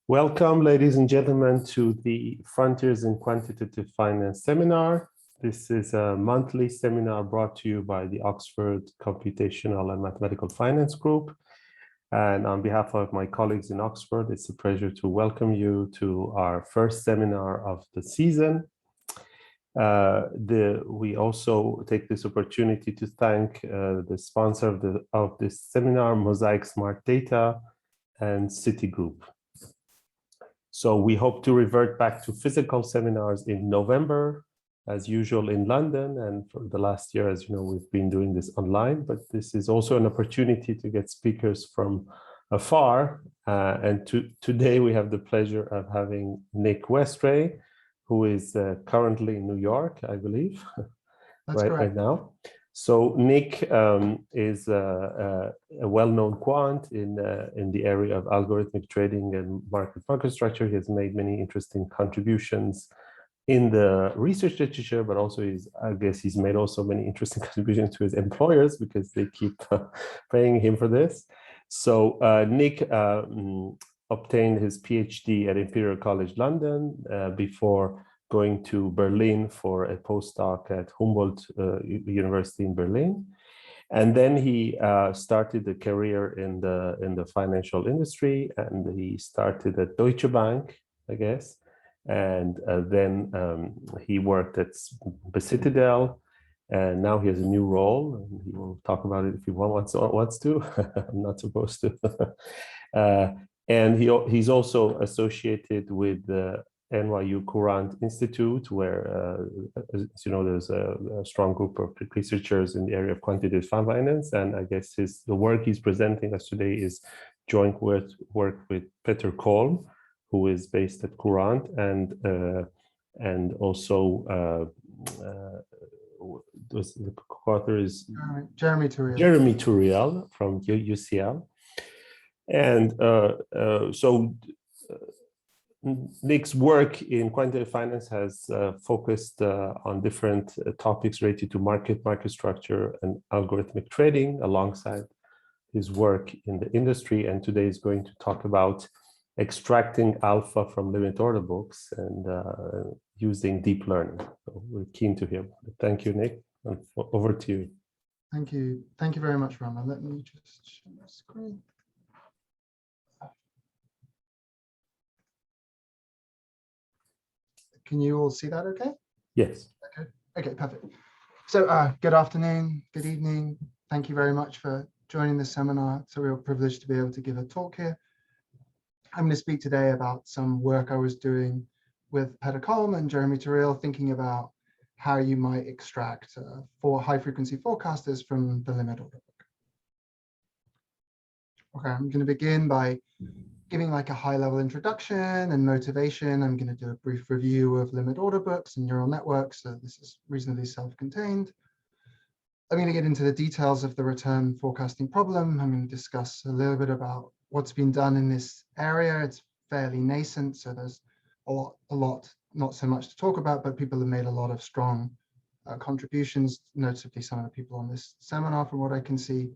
Welcome, ladies and gentlemen, to the Frontiers in Quantitative Finance seminar. This is a monthly seminar brought to you by the Oxford Computational and Mathematical Finance Group. And on behalf of my colleagues in Oxford, it's a pleasure to welcome you to our first seminar of the season. We also take this opportunity to thank the sponsor of this seminar, Mosaic Smart Data and Citigroup. So we hope to revert back to physical seminars in November, as usual in London. And for the last year, as you know, we've been doing this online, but this is also an opportunity to get speakers from afar. Today we have the pleasure of having Nick Westray, who is currently in New York, I believe. That's correct. Right now. So Nick is a well-known quant in the area of algorithmic trading and market structure. He has made many interesting contributions in the research literature, but also I guess he's made also many interesting contributions to his employers because they keep paying him for this. So Nick obtained his PhD at Imperial College London before going to Berlin for a postdoc at Humboldt University in Berlin. And then he started a career in the financial industry, and he started at Deutsche Bank, I guess. And then he worked at Citadel, and now he has a new role. And he will talk about it if he wants to. I'm not supposed to. And he's also associated with the NYU Courant Institute, where, as you know, there's a strong group of researchers in the area of quantitative finance. And I guess the work he's presenting us today is joint work with Peter Kolm, who is based at Courant, and also the co-author is Jeremy Turiel from UCL. And so Nick's work in quantitative finance has focused on different topics related to market structure and algorithmic trading alongside his work in the industry. And today is going to talk about extracting alpha from limit order books and using deep learning. So we're keen to hear. Thank you, Nick. And over to you. Thank you. Thank you very much, Rama. Let me just share my screen. Can you all see that okay? Yes. Okay, perfect. So good afternoon, good evening. Thank you very much for joining the seminar. It's a real privilege to be able to give a talk here. I'm going to speak today about some work I was doing with Peter Kolm and Jeremy Turiel, thinking about how you might extract for high-frequency forecasters from the limit order book. Okay, I'm going to begin by giving like a high-level introduction and motivation. I'm going to do a brief review of limit order books and neural networks, so this is reasonably self-contained. I'm going to get into the details of the return forecasting problem. I'm going to discuss a little bit about what's been done in this area. It's fairly nascent, so there's a lot, not so much to talk about, but people have made a lot of strong contributions, notably some of the people on this seminar, from what I can see.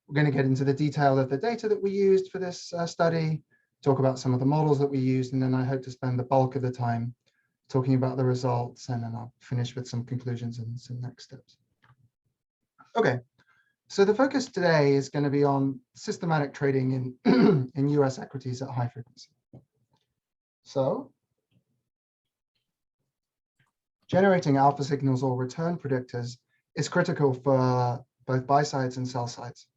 We're going to get into the detail of the data that we used for this study, talk about some of the models that we used, and then I hope to spend the bulk of the time talking about the results, and then I'll finish with some conclusions and some next steps. Okay, so the focus today is going to be on systematic trading in US equities at high frequency. So generating alpha signals or return predictors is critical for both buy sides and sell sides.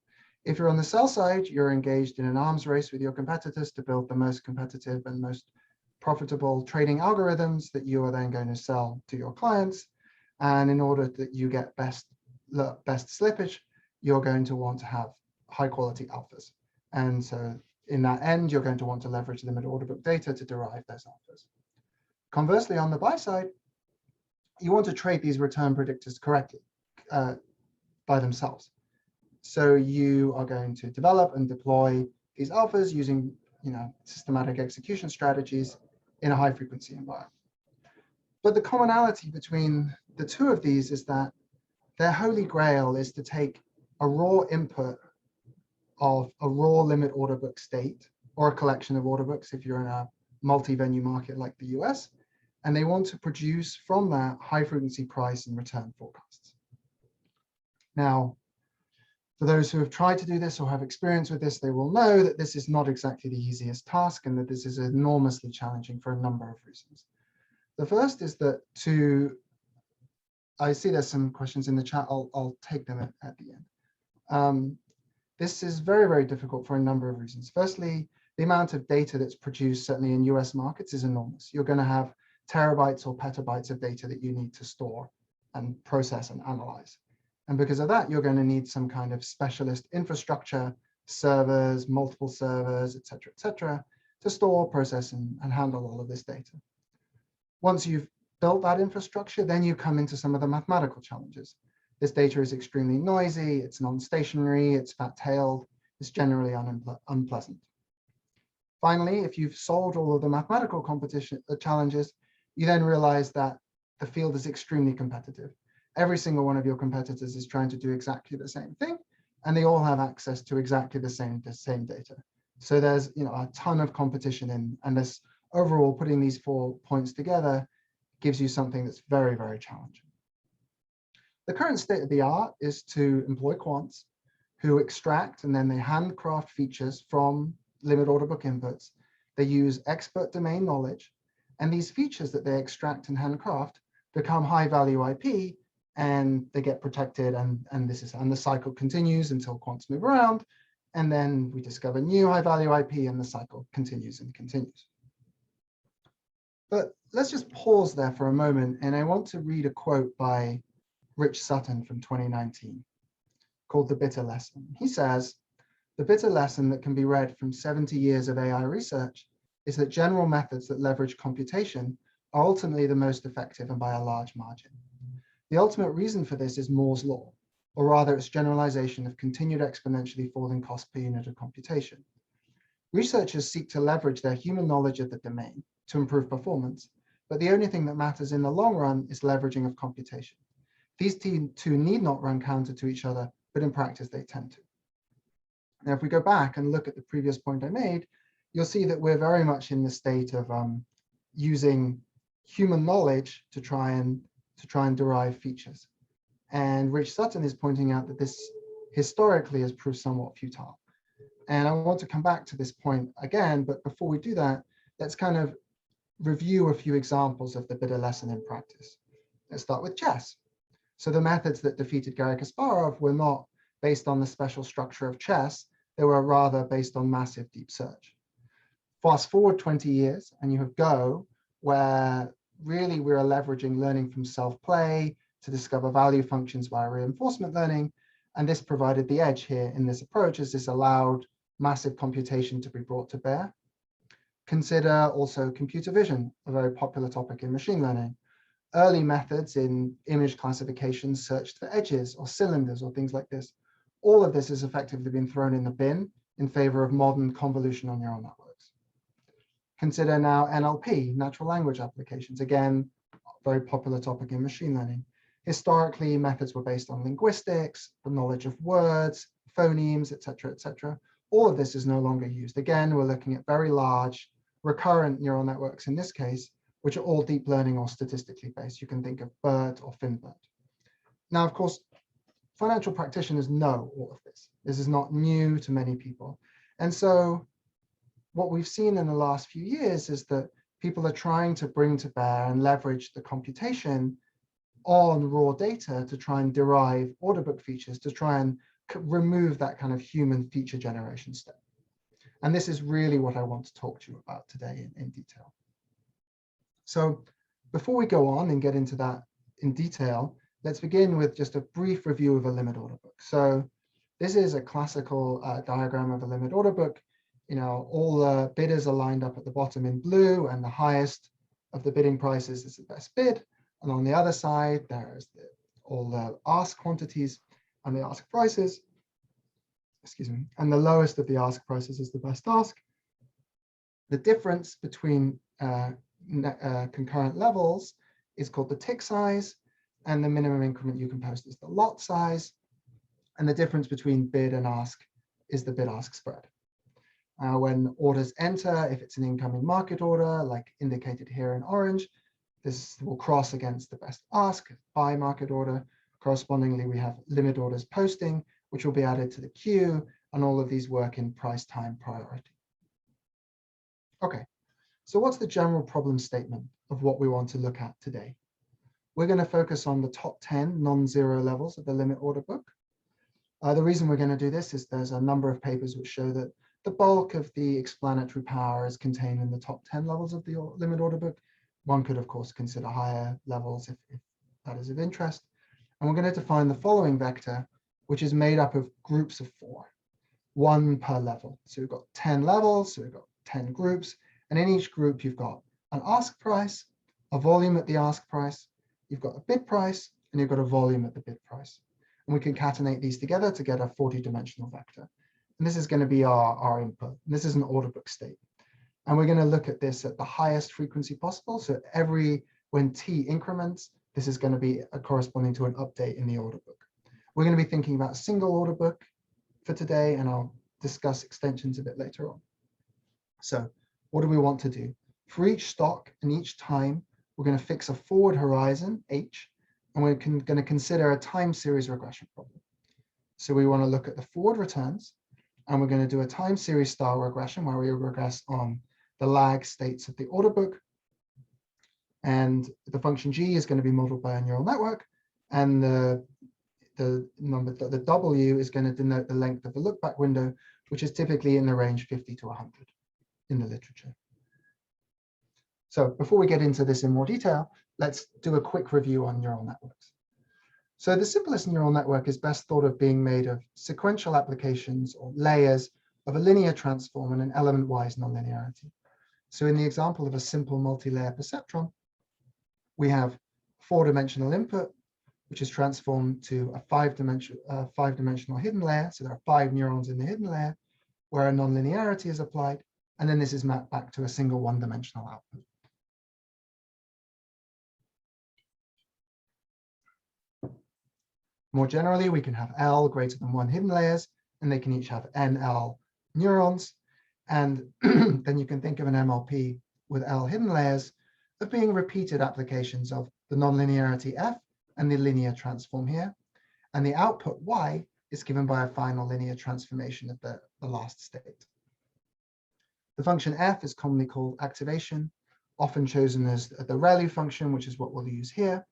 If you're on the sell side, you're engaged in an arms race with your competitors to build the most competitive and most profitable trading algorithms that you are then going to sell to your clients. And in order that you get best slippage, you're going to want to have high quality alphas. And so in that end, you're going to want to leverage limit order book data to derive those alphas. Conversely, on the buy side, you want to trade these return predictors correctly by themselves. So you are going to develop and deploy these alphas using, systematic execution strategies in a high frequency environment. But the commonality between the two of these is that their holy grail is to take a raw input of a raw limit order book state or a collection of order books if you're in a multi-venue market like the US, and they want to produce from that high frequency price and return forecasts. Now, for those who have tried to do this or have experience with this, they will know that this is not exactly the easiest task and that this is enormously challenging for a number of reasons. The first is that I see there's some questions in the chat, I'll take them at the end. This is very, very difficult for a number of reasons. Firstly, the amount of data that's produced, certainly in US markets, is enormous. You're going to have terabytes or petabytes of data that you need to store and process and analyze. And because of that, you're going to need some kind of specialist infrastructure, servers, multiple servers, et cetera, to store, process, and handle all of this data. Once you've built that infrastructure, then you come into some of the mathematical challenges. This data is extremely noisy, it's non-stationary, it's fat-tailed, it's generally unpleasant. Finally, if you've solved all of the mathematical challenges, you then realize that the field is extremely competitive. Every single one of your competitors is trying to do exactly the same thing, and they all have access to exactly the same data. So there's a ton of competition and this overall putting these 4 points together gives you something that's very, very challenging. The current state of the art is to employ quants who extract and then they handcraft features from limit order book inputs. They use expert domain knowledge, and these features that they extract and handcraft become high value IP, and they get protected, and the cycle continues until quants move around, and then we discover new high value IP, and the cycle continues and continues. But let's just pause there for a moment, and I want to read a quote by Rich Sutton from 2019 called The Bitter Lesson. He says, "The bitter lesson that can be read from 70 years of AI research is that general methods that leverage computation are ultimately the most effective and by a large margin. The ultimate reason for this is Moore's law, or rather its generalization of continued exponentially falling cost per unit of computation. Researchers seek to leverage their human knowledge of the domain to improve performance, but the only thing that matters in the long run is leveraging of computation. These two need not run counter to each other, but in practice they tend to." Now, if we go back and look at the previous point I made, you'll see that we're very much in the state of using human knowledge to try and derive features. And Rich Sutton is pointing out that this historically has proved somewhat futile. And I want to come back to this point again, but before we do that, let's kind of review a few examples of the bitter lesson in practice. Let's start with chess. So the methods that defeated Garry Kasparov were not based on the special structure of chess, they were rather based on massive deep search. Fast forward 20 years and you have Go, where really we're leveraging learning from self-play to discover value functions via reinforcement learning. And this provided the edge here in this approach, as this allowed massive computation to be brought to bear. Consider also computer vision, a very popular topic in machine learning. Early methods in image classification searched for edges or cylinders or things like this. All of this has effectively been thrown in the bin in favor of modern convolutional neural networks. Consider now NLP, natural language applications. Again, very popular topic in machine learning. Historically, methods were based on linguistics, the knowledge of words, phonemes, et cetera, All of this is no longer used. Again, we're looking at very large recurrent neural networks in this case, which are all deep learning or statistically based. You can think of BERT or FinBERT. Now, of course, financial practitioners know all of this. This is not new to many people. And so what we've seen in the last few years is that people are trying to bring to bear and leverage the computation on raw data to try and derive order book features, to try and remove that kind of human feature generation step. And this is really what I want to talk to you about today in detail. So before we go on and get into that in detail, let's begin with just a brief review of a limit order book. So this is a classical diagram of a limit order book. All the bidders are lined up at the bottom in blue, and the highest of the bidding prices is the best bid. And on the other side, there's all the ask quantities and the ask prices. Excuse me. And the lowest of the ask prices is the best ask. The difference between concurrent levels is called the tick size, and the minimum increment you can post is the lot size. And the difference between bid and ask is the bid-ask spread. When orders enter, if it's an incoming market order, like indicated here in orange, this will cross against the best ask, buy market order. Correspondingly, we have limit orders posting, which will be added to the queue, and all of these work in price time priority. Okay, so what's the general problem statement of what we want to look at today? We're going to focus on the top 10 non-zero levels of the limit order book. The reason we're going to do this is there's a number of papers which show that the bulk of the explanatory power is contained in the top 10 levels of the limit order book. One could, of course, consider higher levels if that is of interest. And we're going to define the following vector, which is made up of groups of 4, 1 per level. So we've got 10 levels, so we've got 10 groups. And in each group, you've got an ask price, a volume at the ask price, you've got a bid price, and you've got a volume at the bid price. And we concatenate these together to get a 40-dimensional vector. And this is going to be our input. This is an order book state. And we're going to look at this at the highest frequency possible. So when t increments, this is going to be corresponding to an update in the order book. We're going to be thinking about a single order book for today, and I'll discuss extensions a bit later on. So what do we want to do? For each stock and each time, we're going to fix a forward horizon, h, and we're going to consider a time series regression problem. So we want to look at the forward returns, and we're going to do a time series style regression where we regress on the lag states of the order book. And the function g is going to be modeled by a neural network, and the w is going to denote the length of the look back window, which is typically in the range 50 to 100 in the literature. So before we get into this in more detail, let's do a quick review on neural networks. So the simplest neural network is best thought of being made of sequential applications or layers of a linear transform and an element-wise nonlinearity. So in the example of a simple multi-layer perceptron, we have 4-dimensional input, which is transformed to a 5-dimensional hidden layer. So there are 5 neurons in the hidden layer where a nonlinearity is applied. And then this is mapped back to a single 1-dimensional output. More generally, we can have L greater than 1 hidden layers, and they can each have NL neurons. And then you can think of an MLP with L hidden layers of being repeated applications of the nonlinearity F and the linear transform here. And the output Y is given by a final linear transformation of the last state. The function F is commonly called activation, often chosen as the ReLU function, which is what we'll use here.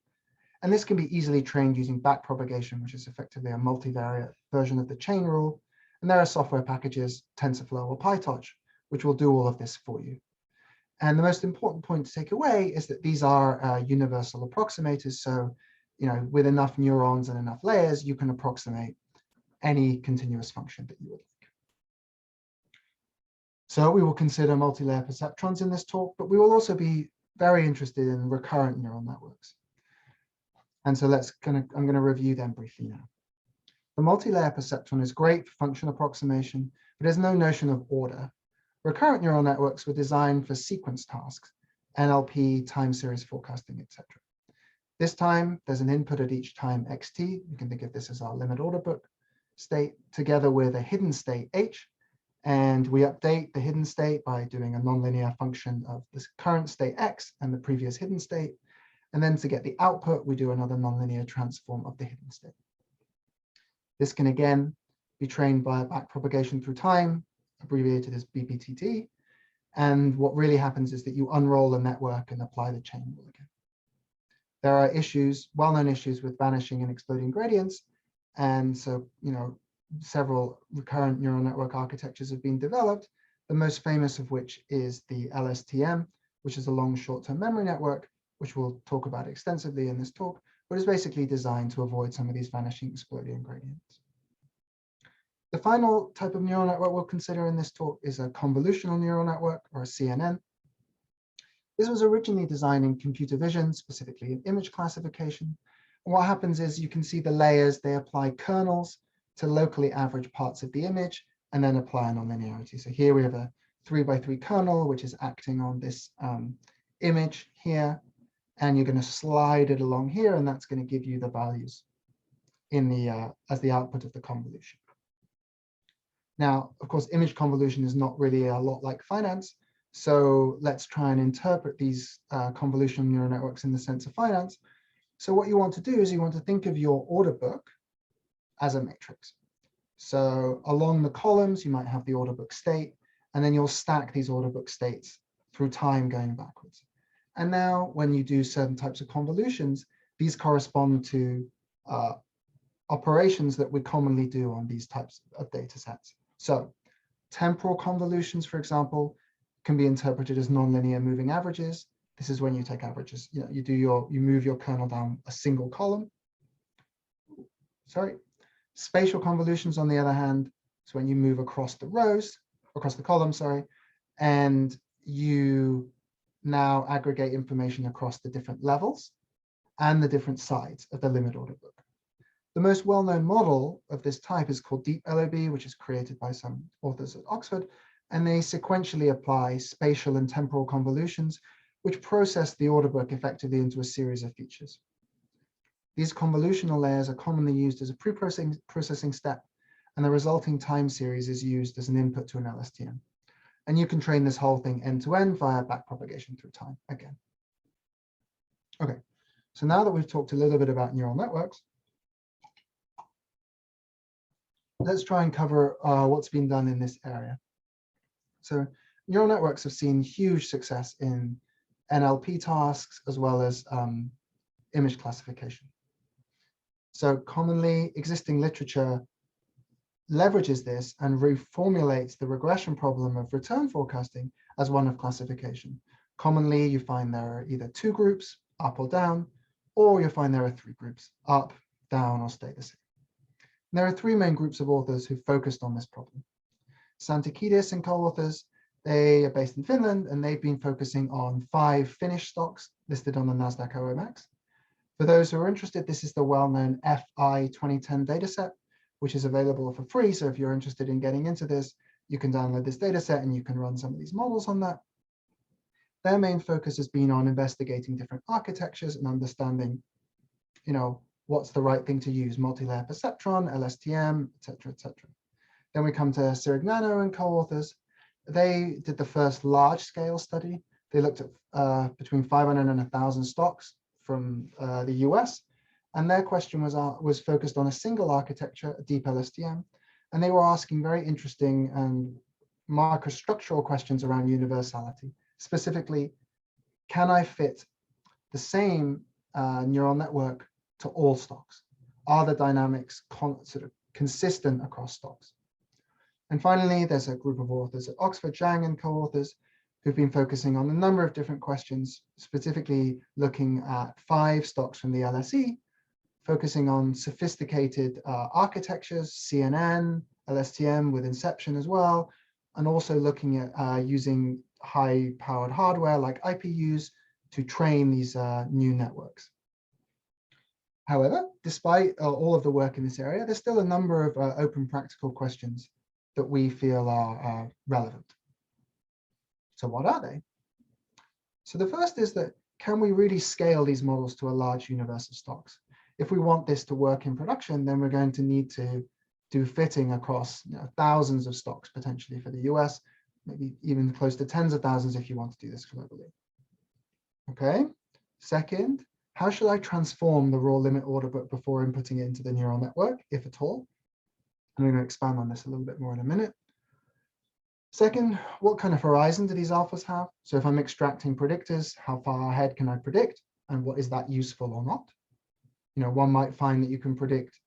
And this can be easily trained using backpropagation, which is effectively a multivariate version of the chain rule. And there are software packages, TensorFlow or PyTorch, which will do all of this for you. And the most important point to take away is that these are universal approximators. So, with enough neurons and enough layers, you can approximate any continuous function that you would like. So we will consider multi-layer perceptrons in this talk, but we will also be very interested in recurrent neural networks. And so I'm going to review them briefly now. The multi-layer perceptron is great for function approximation, but there's no notion of order. Recurrent neural networks were designed for sequence tasks, NLP, time series forecasting, etc. This time, there's an input at each time xt. You can think of this as our limit order book state, together with a hidden state h. And we update the hidden state by doing a nonlinear function of this current state x and the previous hidden state. And then to get the output, we do another nonlinear transform of the hidden state. This can again be trained by backpropagation through time, abbreviated as BPTT. And what really happens is that you unroll the network and apply the chain rule again. There are issues, well-known issues with vanishing and exploding gradients. And so, several recurrent neural network architectures have been developed, the most famous of which is the LSTM, which is a long short-term memory network, which we'll talk about extensively in this talk, but is basically designed to avoid some of these vanishing exploding gradients. The final type of neural network we'll consider in this talk is a convolutional neural network, or a CNN. This was originally designed in computer vision, specifically in image classification. And what happens is you can see the layers, they apply kernels to locally average parts of the image and then apply a nonlinearity. So here we have a 3x3 kernel, which is acting on this image here. And you're going to slide it along here, and that's going to give you the values in the as the output of the convolution. Now, of course, image convolution is not really a lot like finance. So let's try and interpret these convolutional neural networks in the sense of finance. So what you want to do is you want to think of your order book as a matrix. So along the columns, you might have the order book state, and then you'll stack these order book states through time going backwards. And now when you do certain types of convolutions, these correspond to operations that we commonly do on these types of data sets. So temporal convolutions, for example, can be interpreted as nonlinear moving averages. This is when you take averages. You move your kernel down a single column. Sorry. Spatial convolutions, on the other hand, is when you move across the rows, across the column, sorry, and you now aggregate information across the different levels and the different sides of the limit order book. The most well-known model of this type is called Deep LOB, which is created by some authors at Oxford, and they sequentially apply spatial and temporal convolutions, which process the order book effectively into a series of features. These convolutional layers are commonly used as a pre-processing step, and the resulting time series is used as an input to an LSTM. And you can train this whole thing end-to-end via backpropagation through time again. Okay, so now that we've talked a little bit about neural networks, let's try and cover what's been done in this area. So neural networks have seen huge success in NLP tasks as well as image classification. So commonly existing literature leverages this and reformulates the regression problem of return forecasting as one of classification. Commonly, you find there are either two groups, up or down, or you find there are three groups, up, down, or stay the same. And there are three main groups of authors who focused on this problem. Santikidis and co-authors, they are based in Finland, and they've been focusing on 5 Finnish stocks listed on the NASDAQ OMX. For those who are interested, this is the well-known FI 2010 dataset, which is available for free. So if you're interested in getting into this, you can download this dataset and you can run some of these models on that. Their main focus has been on investigating different architectures and understanding, what's the right thing to use, multi-layer perceptron, LSTM, et cetera. Then we come to Sirignano and co-authors. They did the first large-scale study. They looked at between 500 and 1,000 stocks from the US, and their question was focused on a single architecture, a deep LSTM, and they were asking very interesting and microstructural questions around universality. Specifically, can I fit the same neural network to all stocks? Are the dynamics sort of consistent across stocks? And finally, there's a group of authors at Oxford, Zhang and co-authors, who've been focusing on a number of different questions, specifically looking at 5 stocks from the LSE, focusing on sophisticated architectures, CNN, LSTM with Inception as well, and also looking at using high-powered hardware like IPUs to train these new networks. However, despite all of the work in this area, there's still a number of open practical questions that we feel are relevant. So what are they? So the first is that, can we really scale these models to a large universe of stocks? If we want this to work in production, then we're going to need to do fitting across thousands of stocks potentially for the US, maybe even close to tens of thousands if you want to do this globally. Okay. Second, how should I transform the raw limit order book before inputting it into the neural network, if at all? I'm going to expand on this a little bit more in a minute. Second, what kind of horizon do these alphas have? So if I'm extracting predictors, how far ahead can I predict? And what is that useful or not? One might find that you can predict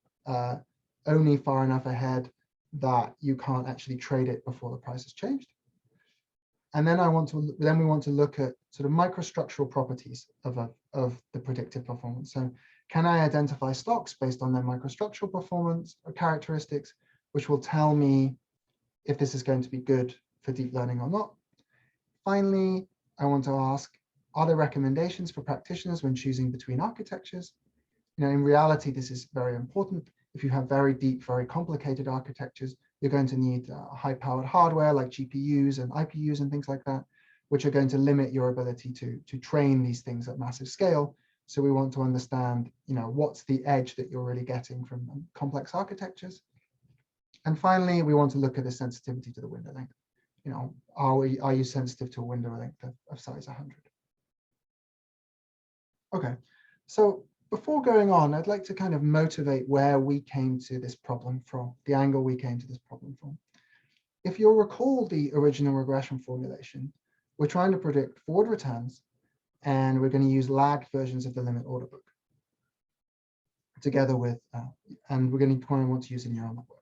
only far enough ahead that you can't actually trade it before the price has changed. And then we want to look at sort of microstructural properties of the predictive performance. So can I identify stocks based on their microstructural performance or characteristics, which will tell me if this is going to be good for deep learning or not? Finally, I want to ask, are there recommendations for practitioners when choosing between architectures? In reality, this is very important. If you have very deep, very complicated architectures, you're going to need high-powered hardware like GPUs and IPUs and things like that, which are going to limit your ability to train these things at massive scale. So we want to understand, what's the edge that you're really getting from complex architectures. And finally, we want to look at the sensitivity to the window length. You know, are you sensitive to a window length of size 100? Okay, so before going on, I'd like to kind of motivate where we came to this problem from, the angle we came to this problem from. If you'll recall the original regression formulation, we're trying to predict forward returns, and we're going to use lagged versions of the limit order book together with, and we're going to want to use a neural network.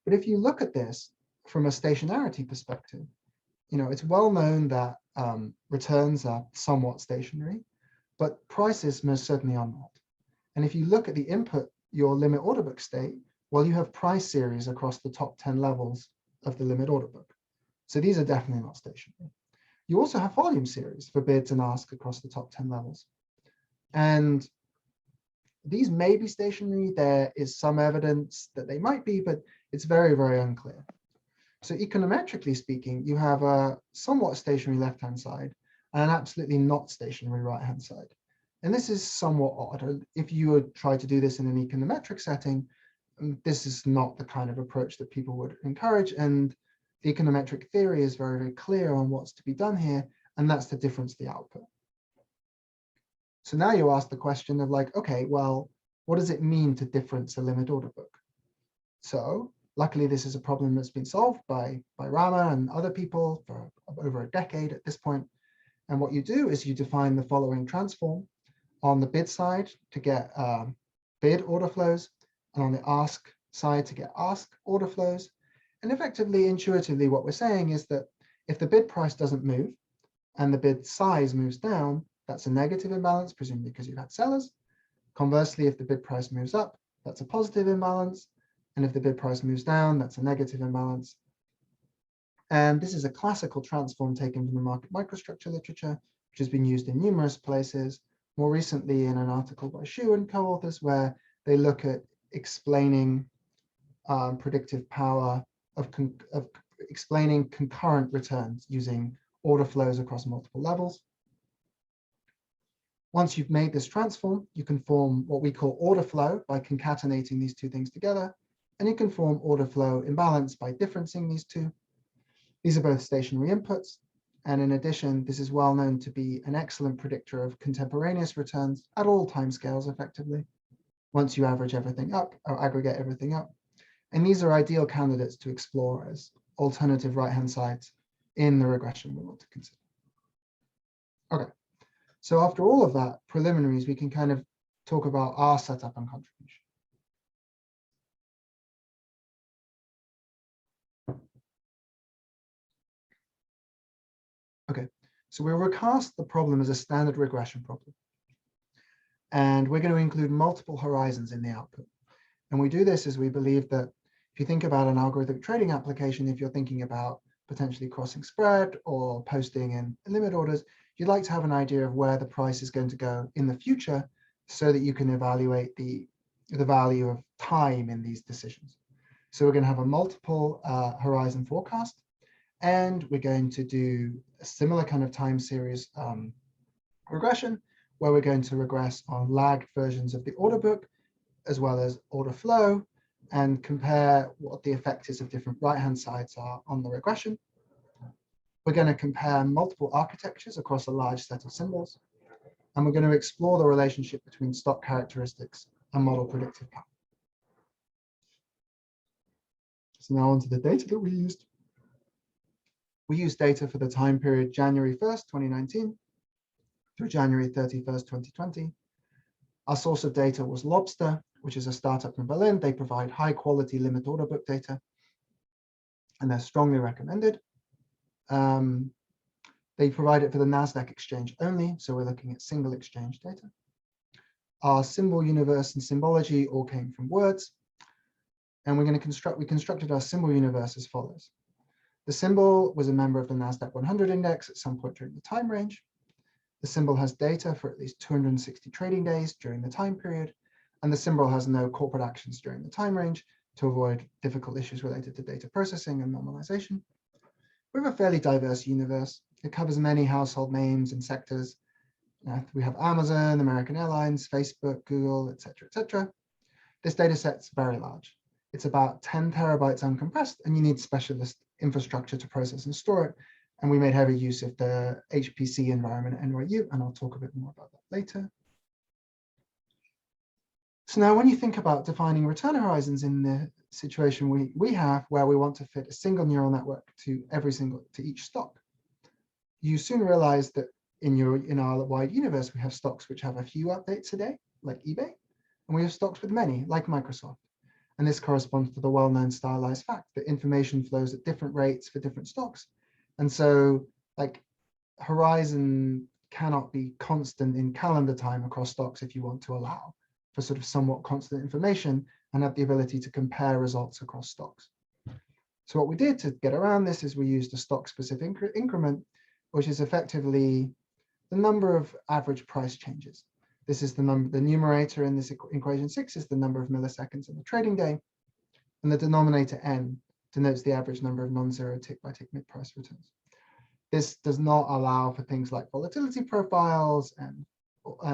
But if you look at this from a stationarity perspective, you know, it's well known that returns are somewhat stationary, but prices most certainly are not. And if you look at the input, your limit order book state, well, you have price series across the top 10 levels of the limit order book. So these are definitely not stationary. You also have volume series for bids and asks across the top 10 levels. And these may be stationary. There is some evidence that they might be, but it's very, very unclear. So econometrically speaking, you have a somewhat stationary left-hand side and an absolutely not stationary right-hand side. And this is somewhat odd. If you would try to do this in an econometric setting, this is not the kind of approach that people would encourage. And the econometric theory is very, very clear on what's to be done here, and that's the difference, the output. So now you ask the question of like, okay, well, what does it mean to difference a limit order book? So luckily, this is a problem that's been solved by Rama and other people for over a decade at this point. And what you do is you define the following transform on the bid side to get bid order flows, and on the ask side to get ask order flows. And effectively, intuitively, what we're saying is that if the bid price doesn't move and the bid size moves down, that's a negative imbalance, presumably because you've had sellers. Conversely, if the bid price moves up, that's a positive imbalance. And if the bid price moves down, that's a negative imbalance. And this is a classical transform taken from the market microstructure literature, which has been used in numerous places, more recently in an article by Xu and co-authors, where they look at explaining predictive power of explaining concurrent returns using order flows across multiple levels. Once you've made this transform, you can form what we call order flow by concatenating these two things together. And you can form order flow imbalance by differencing these two. These are both stationary inputs. And in addition, this is well known to be an excellent predictor of contemporaneous returns at all timescales effectively, once you average everything up or aggregate everything up. And these are ideal candidates to explore as alternative right-hand sides in the regression we want to consider. Okay, so after all of that preliminaries, we can kind of talk about our setup and contribution. Okay, so we'll recast the problem as a standard regression problem. And we're going to include multiple horizons in the output. And we do this as we believe that if you think about an algorithmic trading application, if you're thinking about potentially crossing spread or posting in limit orders, you'd like to have an idea of where the price is going to go in the future so that you can evaluate the value of time in these decisions. So we're going to have a multiple horizon forecast, and we're going to do a similar kind of time series regression, where we're going to regress on lagged versions of the order book, as well as order flow, and compare what the effect is of different right-hand sides are on the regression. We're going to compare multiple architectures across a large set of symbols, and we're going to explore the relationship between stock characteristics and model predictive power. So now onto the data that we used. We used data for the time period January 1st, 2019 through January 31st, 2020. Our source of data was Lobster, which is a startup in Berlin. They provide high quality limit order book data, and they're strongly recommended. They provide it for the NASDAQ exchange only, so we're looking at single exchange data. Our symbol universe and symbology all came from words, and we constructed our symbol universe as follows. The symbol was a member of the NASDAQ 100 index at some point during the time range. The symbol has data for at least 260 trading days during the time period, and the symbol has no corporate actions during the time range to avoid difficult issues related to data processing and normalization. We have a fairly diverse universe. It covers many household names and sectors. We have Amazon, American Airlines, Facebook, Google, etc., etc. This data set's very large. It's about 10 terabytes uncompressed, and you need specialist infrastructure to process and store it. And we made heavy use of the HPC environment at NYU, and I'll talk a bit more about that later. So now when you think about defining return horizons in the situation we have, where we want to fit a single neural network to each stock, you soon realize that in our wide universe, we have stocks which have a few updates a day, like eBay, and we have stocks with many, like Microsoft. And this corresponds to the well-known stylized fact that information flows at different rates for different stocks. And so, like, horizon cannot be constant in calendar time across stocks if you want to allow for sort of somewhat constant information and have the ability to compare results across stocks. So what we did to get around this is we used a stock-specific increment, which is effectively the number of average price changes. This is the numerator in this equation 6 is the number of milliseconds in the trading day, and the denominator n denotes the average number of non-zero tick-by-tick mid-price returns. This does not allow for things like volatility profiles and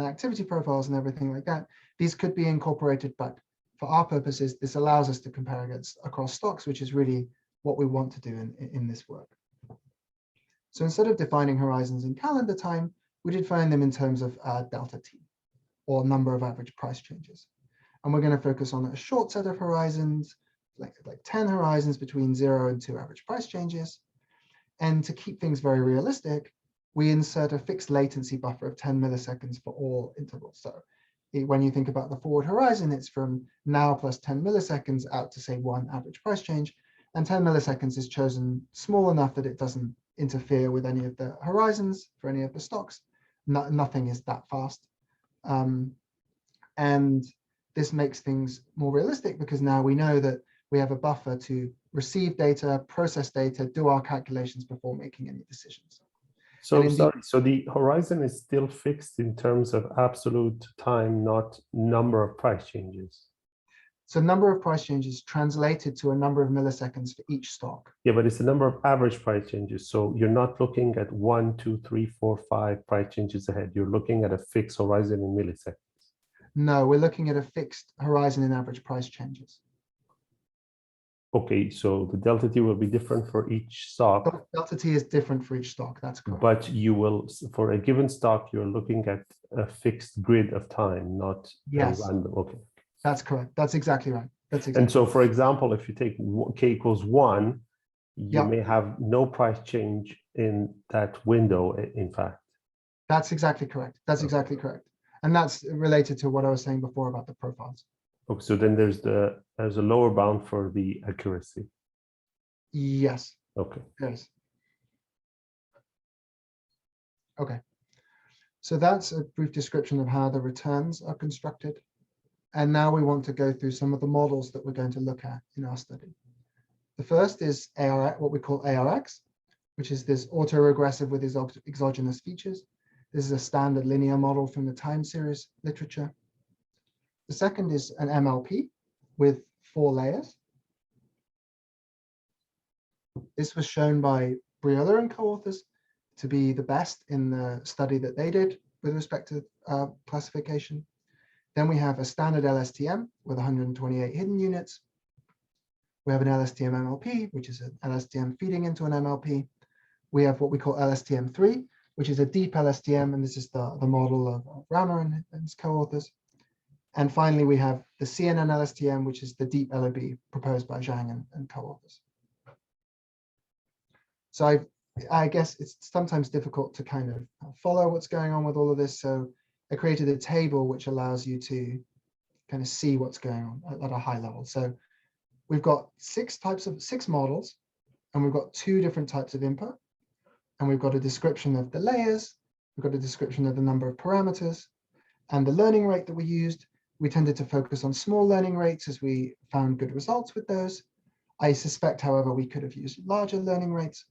activity profiles and everything like that. These could be incorporated, but for our purposes, this allows us to compare across stocks, which is really what we want to do in this work. So instead of defining horizons in calendar time, we define them in terms of delta t, or number of average price changes. And we're going to focus on a short set of horizons, like 10 horizons between 0 and 2 average price changes. And to keep things very realistic, we insert a fixed latency buffer of 10 milliseconds for all intervals. So when you think about the forward horizon, it's from now plus 10 milliseconds out to, say, 1 average price change. And 10 milliseconds is chosen small enough that it doesn't interfere with any of the horizons for any of the stocks. Nothing is that fast. And this makes things more realistic because now we know that we have a buffer to receive data, process data, do our calculations before making any decisions. So sorry, so the horizon is still fixed in terms of absolute time, not number of price changes. So number of price changes translated to a number of milliseconds for each stock. Yeah, but it's the number of average price changes. So you're not looking at 1, 2, 3, 4, 5 price changes ahead. You're looking at a fixed horizon in milliseconds. No, we're looking at a fixed horizon in average price changes. Okay, so the delta t will be different for each stock. Delta t is different for each stock, that's correct. But you will, for a given stock, you're looking at a fixed grid of time, not random. Okay. That's correct. That's exactly right. That's exactly. And so, for example, if you take k equals 1, you may have no price change in that window, in fact. That's exactly correct. That's exactly correct. And that's related to what I was saying before about the profiles. Okay, so then there's a lower bound for the accuracy. Yes. Okay. Yes. Okay. So that's a brief description of how the returns are constructed. And now we want to go through some of the models that we're going to look at in our study. The first is ARX, what we call ARX, which is this autoregressive with its exogenous features. This is a standard linear model from the time series literature. The second is an MLP with 4 layers. This was shown by Briola and co-authors to be the best in the study that they did with respect to classification. Then we have a standard LSTM with 128 hidden units. We have an LSTM MLP, which is an LSTM feeding into an MLP. We have what we call LSTM3, which is a deep LSTM, and this is the model of Rama and his co-authors. And finally, we have the CNN LSTM, which is the deep LOB proposed by Zhang and co-authors. So I guess it's sometimes difficult to kind of follow what's going on with all of this. So I created a table which allows you to kind of see what's going on at a high level. So we've got 6 models, and we've got 2 different types of input. And we've got a description of the layers. We've got a description of the number of parameters and the learning rate that we used. We tended to focus on small learning rates as we found good results with those. I suspect, however, we could have used larger learning rates.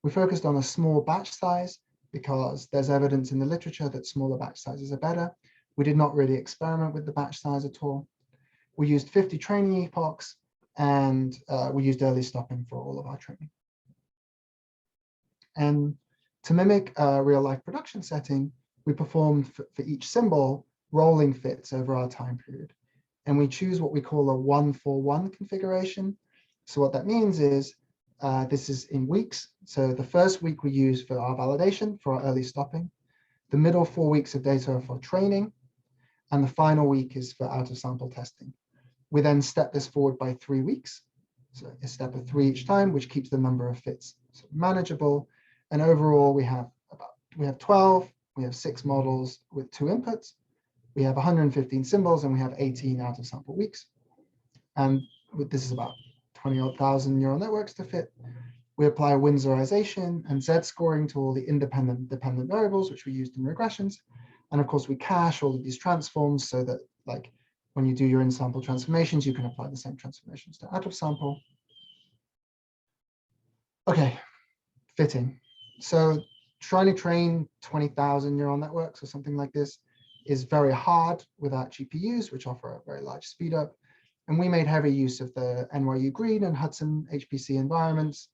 We focused on a small batch size because there's evidence in the literature that smaller batch sizes are better. We did not really experiment with the batch size at all. We used 50 training epochs, and we used early stopping for all of our training. And to mimic a real-life production setting, we performed for each symbol rolling fits over our time period. and we choose what we call a 1-4-1 configuration. So what that means is this is in weeks. So the first week we use for our validation, for our early stopping. The middle 4 weeks of data are for training, and the final week is for out-of-sample testing. We then step this forward by 3 weeks. So a step of 3 each time, which keeps the number of fits manageable. And overall, we have 12, we have 6 models with 2 inputs. We have 115 symbols, and we have 18 out-of-sample weeks. And this is about 20,000 neural networks to fit. We apply Windsorization and Z-scoring to all the independent and dependent variables, which we used in regressions. And of course, we cache all of these transforms so that, like, when you do your in-sample transformations, you can apply the same transformations to out-of-sample. Okay, fitting. So trying to train 20,000 neural networks or something like this is very hard without GPUs, which offer a very large speed up. And we made heavy use of the NYU Green and Hudson HPC environments.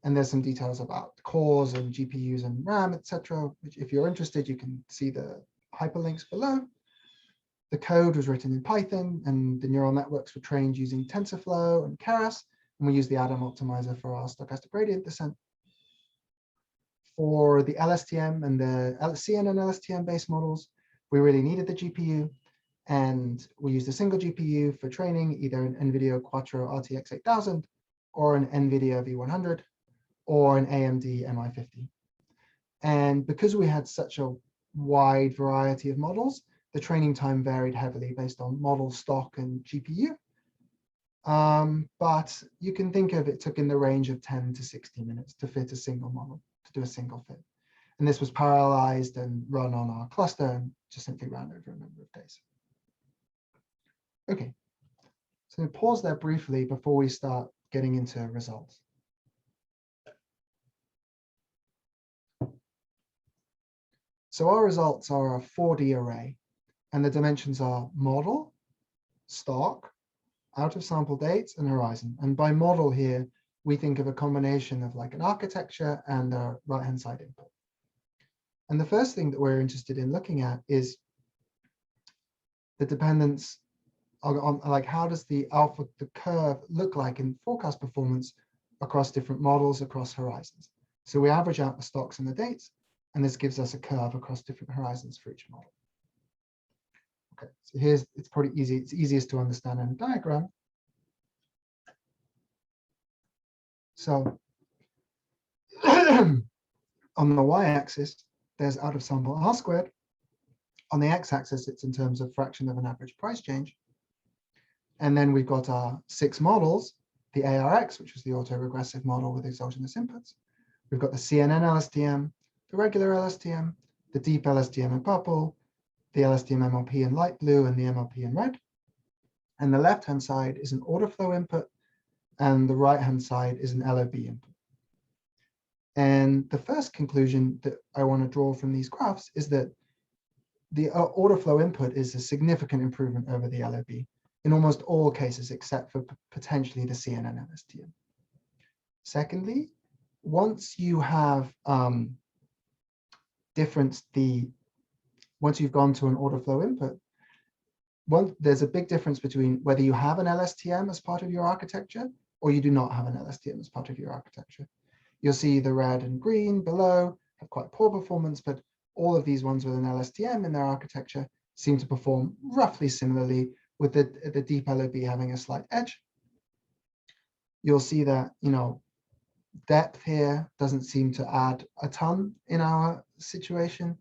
And there's some details about cores and GPUs and RAM, etc. Which, if you're interested, you can see the hyperlinks below. The code was written in Python, and the neural networks were trained using TensorFlow and Keras. And we used the Adam optimizer for our stochastic gradient descent. For the LSTM and the CNN LSTM based models, we really needed the GPU. And we used a single GPU for training, either an NVIDIA Quattro RTX 8000 or an NVIDIA V100 or an AMD MI50. And because we had such a wide variety of models, the training time varied heavily based on model stock and GPU. But you can think of it took in the range of 10 to 60 minutes to fit a single model, to do a single fit. And this was parallelized and run on our cluster and just simply ran over a number of days. Okay, so pause there briefly before we start getting into results. So our results are a 4D array, and the dimensions are model, stock, out-of-sample dates, and horizon. And by model here, we think of a combination of like an architecture and a right-hand side input. And the first thing that we're interested in looking at is the dependence on like how does the curve look like in forecast performance across different models, across horizons. So we average out the stocks and the dates, and this gives us a curve across different horizons for each model. Okay, so it's probably easy. It's easiest to understand in a diagram. So on the y-axis, there's out-of-sample R squared. On the x-axis, it's in terms of fraction of an average price change. And then we've got our 6 models, the ARX, which was the autoregressive model with exogenous inputs. We've got the CNN LSTM, the regular LSTM, the deep LSTM in purple, the LSTM MLP in light blue, and the MLP in red. And the left-hand side is an order flow input, and the right-hand side is an LOB input. And the first conclusion that I want to draw from these graphs is that the order flow input is a significant improvement over the LOB in almost all cases, except for potentially the CNN LSTM. Secondly, once you have once you've gone to an order flow input, there's a big difference between whether you have an LSTM as part of your architecture or you do not have an LSTM as part of your architecture. You'll see the red and green below have quite poor performance, but all of these ones with an LSTM in their architecture seem to perform roughly similarly, with the deep LOB having a slight edge. You'll see that, depth here doesn't seem to add a ton in our situation.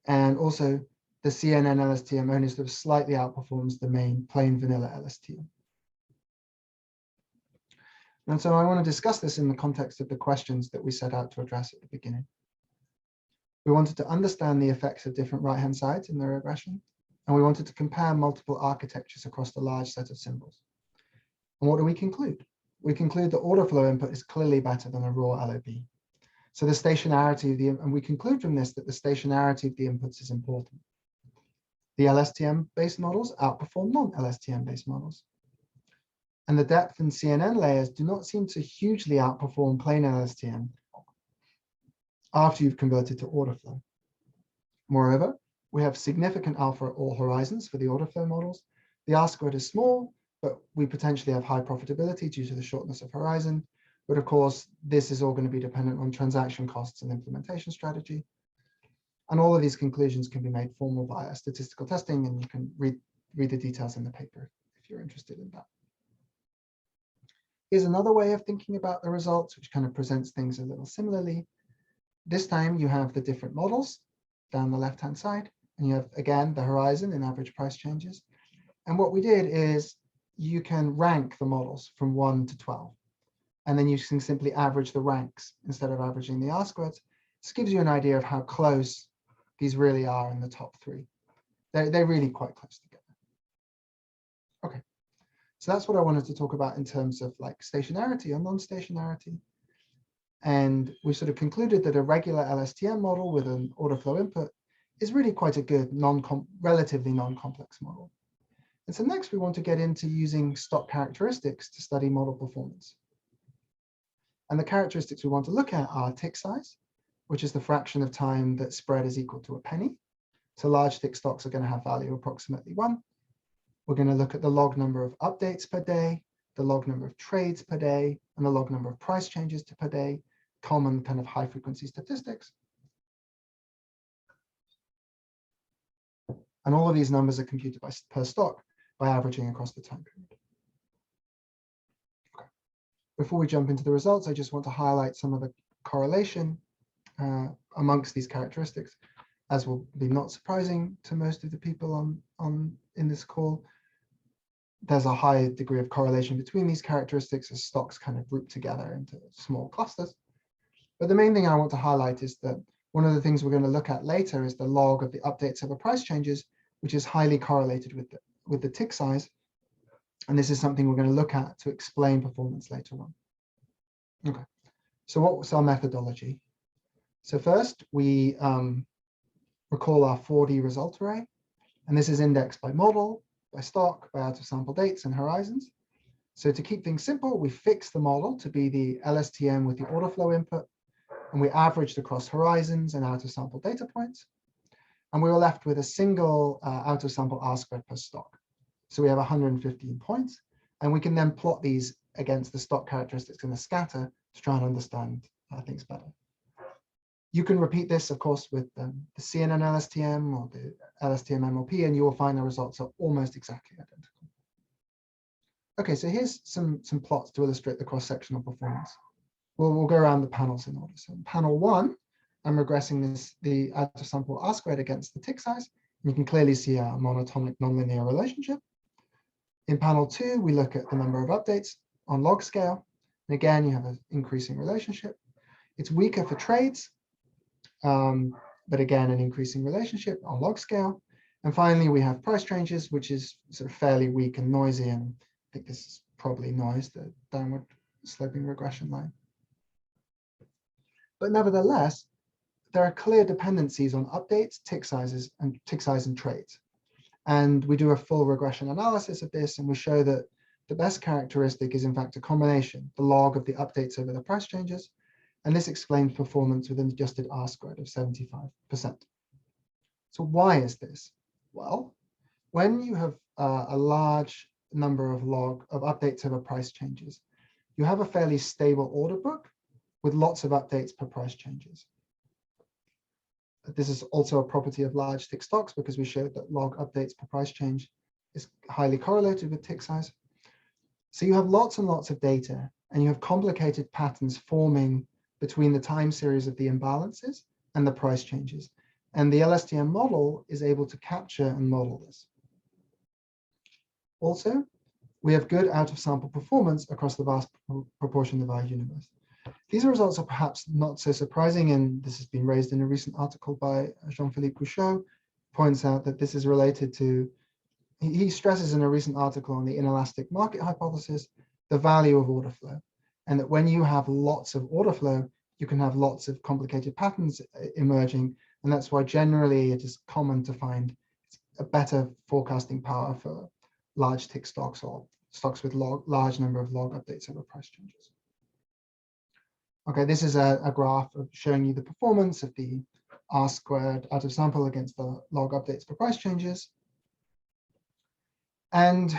And also the CNN LSTM only sort of slightly outperforms the main plain vanilla LSTM. And so I want to discuss this in the context of the questions that we set out to address at the beginning. We wanted to understand the effects of different right-hand sides in the regression, and we wanted to compare multiple architectures across the large set of symbols. And what do we conclude? We conclude that order flow input is clearly better than a raw LOB. So the stationarity of and we conclude from this that the stationarity of the inputs is important. The LSTM-based models outperform non-LSTM-based models. And the depth and CNN layers do not seem to hugely outperform plain LSTM after you've converted to order flow. Moreover, we have significant alpha at all horizons for the order flow models, The R squared is small, but we potentially have high profitability due to the shortness of horizon. But of course, this is all going to be dependent on transaction costs and implementation strategy. And all of these conclusions can be made formal via statistical testing, and you can read the details in the paper if you're interested in that. Here's another way of thinking about the results, which kind of presents things a little similarly. This time you have the different models down the left-hand side, and you have, again, the horizon in average price changes. And what we did is you can rank the models from 1 to 12. And then you can simply average the ranks instead of averaging the R-squareds. This gives you an idea of how close these really are in the top 3. They're really quite close together. Okay, so that's what I wanted to talk about in terms of like stationarity or non-stationarity. And we sort of concluded that a regular LSTM model with an order flow input is really quite a good, relatively non-complex model. And so next we want to get into using stock characteristics to study model performance. And the characteristics we want to look at are tick size, which is the fraction of time that spread is equal to a penny. So large tick stocks are going to have value approximately 1. We're going to look at the log number of updates per day, the log number of trades per day, and the log number of price changes per day, common kind of high frequency statistics. And all of these numbers are computed per stock by averaging across the time period. Okay. Before we jump into the results, I just want to highlight some of the correlation amongst these characteristics, as will be not surprising to most of the people in this call. There's a high degree of correlation between these characteristics as stocks kind of group together into small clusters. But the main thing I want to highlight is that one of the things we're going to look at later is the log of the updates over price changes, which is highly correlated with the tick size. And this is something we're going to look at to explain performance later on. Okay, so what was our methodology? So first, we recall our 4D result array. And this is indexed by model, by stock, by out of sample dates and horizons. So to keep things simple, we fix the model to be the LSTM with the order flow input, and we averaged across horizons and out of sample data points. And we were left with a single out of sample R squared per stock. So we have 115 points, and we can then plot these against the stock characteristics in the scatter to try and understand things better. You can repeat this, of course, with the CNN LSTM or the LSTM MLP, and you will find the results are almost exactly identical. Okay, so here's some plots to illustrate the cross-sectional performance. We'll go around the panels in order. So in panel 1, I'm regressing the out of sample R squared against the tick size. And you can clearly see a monotonic nonlinear relationship. In panel 2, we look at the number of updates on log scale. And again, you have an increasing relationship. It's weaker for trades, but again, an increasing relationship on log scale. And finally, we have price changes, which is sort of fairly weak and noisy. And I think this is probably noise, the downward sloping regression line. But nevertheless, there are clear dependencies on updates, tick sizes, and tick size and trades. And we do a full regression analysis of this, and we show that the best characteristic is in fact a combination, the log of the updates over the price changes. And this explains performance with an adjusted R squared of 75%. So why is this? Well, when you have a large number of updates over price changes, you have a fairly stable order book with lots of updates per price changes. This is also a property of large tick stocks because we showed that log updates per price change is highly correlated with tick size. So you have lots and lots of data, and you have complicated patterns forming between the time series of the imbalances and the price changes. And the LSTM model is able to capture and model this. Also, we have good out of sample performance across the vast proportion of our universe. These results are perhaps not so surprising, and this has been raised in a recent article by Jean-Philippe Couchot, points out that this is related to, he stresses in a recent article on the inelastic market hypothesis, the value of order flow, and that when you have lots of order flow, you can have lots of complicated patterns emerging, and that's why generally it is common to find a better forecasting power for large tick stocks or stocks with large number of log updates over price changes. Okay, this is a graph of showing you the performance of the R squared out of sample against the log updates per price changes. And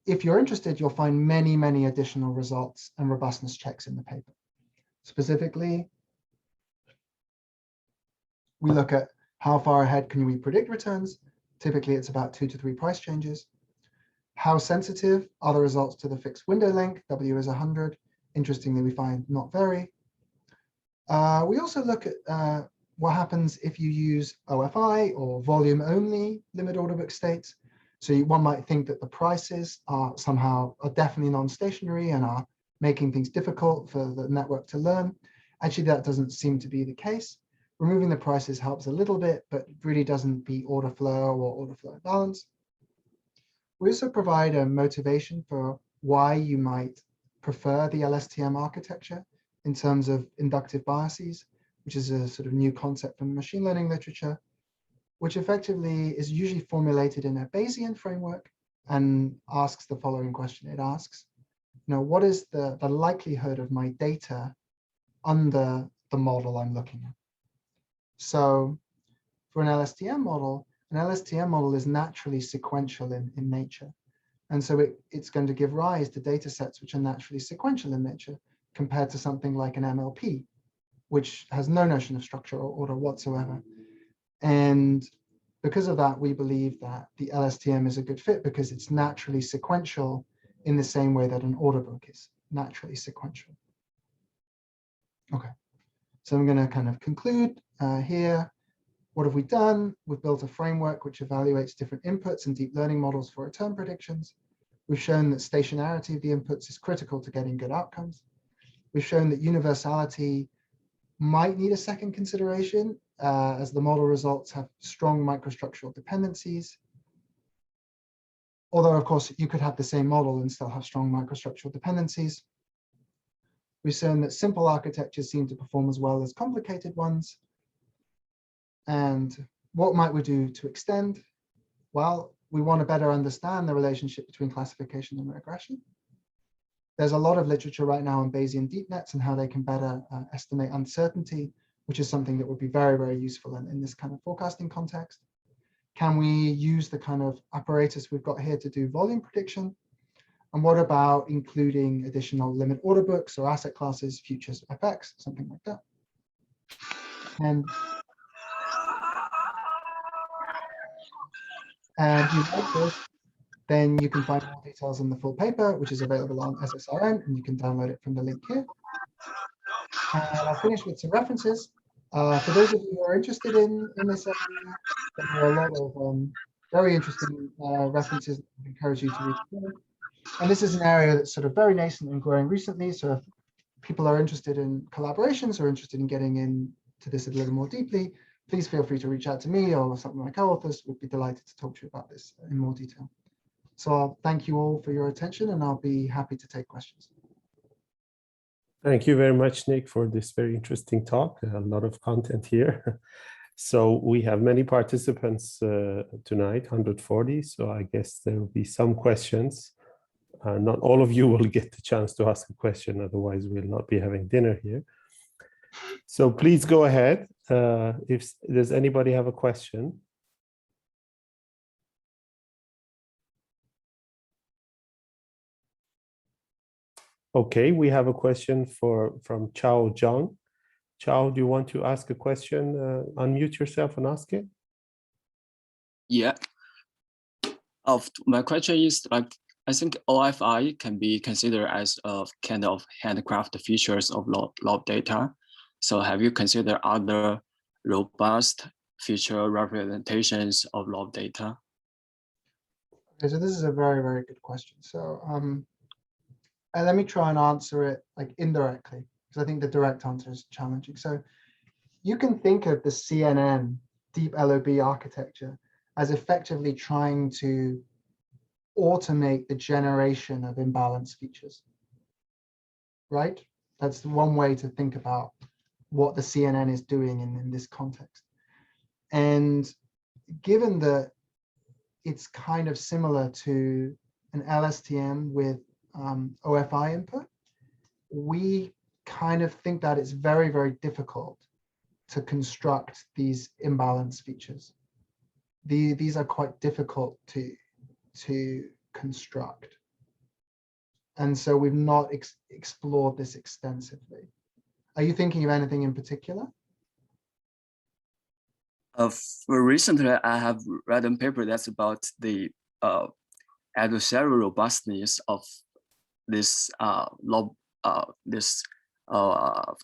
if you're interested, you'll find many, many additional results and robustness checks in the paper. Specifically, we look at how far ahead can we predict returns. Typically, it's about 2 to 3 price changes. How sensitive are the results to the fixed window length? W is 100. Interestingly, we find not very. We also look at what happens if you use OFI or volume only limit order book states. So one might think that the prices are definitely non-stationary and are making things difficult for the network to learn. Actually, that doesn't seem to be the case. Removing the prices helps a little bit, but really doesn't beat order flow or order flow balance. We also provide a motivation for why you might prefer the LSTM architecture in terms of inductive biases, which is a sort of new concept from machine learning literature, which effectively is usually formulated in a Bayesian framework and asks the following question. It asks, what is the likelihood of my data under the model I'm looking at? So for an LSTM model is naturally sequential in nature. And so it's going to give rise to data sets which are naturally sequential in nature compared to something like an MLP, which has no notion of structure or order whatsoever. And because of that, we believe that the LSTM is a good fit because it's naturally sequential in the same way that an order book is naturally sequential. Okay, so I'm going to kind of conclude here. What have we done? We've built a framework which evaluates different inputs and deep learning models for return predictions. We've shown that stationarity of the inputs is critical to getting good outcomes. We've shown that universality might need a second consideration as the model results have strong microstructural dependencies. Although, of course, you could have the same model and still have strong microstructural dependencies. We've shown that simple architectures seem to perform as well as complicated ones. And what might we do to extend? Well, we want to better understand the relationship between classification and regression. There's a lot of literature right now on Bayesian deep nets and how they can better estimate uncertainty, which is something that would be very, very useful in this kind of forecasting context. Can we use the kind of apparatus we've got here to do volume prediction? And what about including additional limit order books or asset classes, futures, FX, something like that? And if you like this, then you can find more details in the full paper, which is available on SSRN, and you can download it from the link here. And I'll finish with some references. For those of you who are interested in this area, there are a lot of very interesting references I encourage you to read through. And this is an area that's sort of very nascent and growing recently. So if people are interested in collaborations or interested in getting into this a little more deeply, please feel free to reach out to me or some of my co-authors. We'd be delighted to talk to you about this in more detail. So I'll thank you all for your attention, and I'll be happy to take questions. Thank you very much, Nick, for this very interesting talk. A lot of content here. So we have many participants tonight, 140. So I guess there will be some questions. Not all of you will get the chance to ask a question, otherwise we'll not be having dinner here. So please go ahead. If does anybody have a question? Okay, we have a question from Chao Zhang. Chao, do you want to ask a question? Unmute yourself and ask it. Yeah. My question is, like, I think OFI can be considered as a kind of handcrafted features of log data. So have you considered other robust feature representations of log data? Okay, so this is a very, very good question. So and let me try and answer it like indirectly, because I think the direct answer is challenging. So you can think of the CNN deep LOB architecture as effectively trying to automate the generation of imbalance features, right? That's one way to think about what the CNN is doing in this context. And given that it's kind of similar to an LSTM with OFI input, we kind of think that it's very, very difficult to construct these imbalance features. These are quite difficult to construct. And so we've not explored this extensively. Are you thinking of anything in particular? Recently, I have read a paper that's about the adversarial robustness of this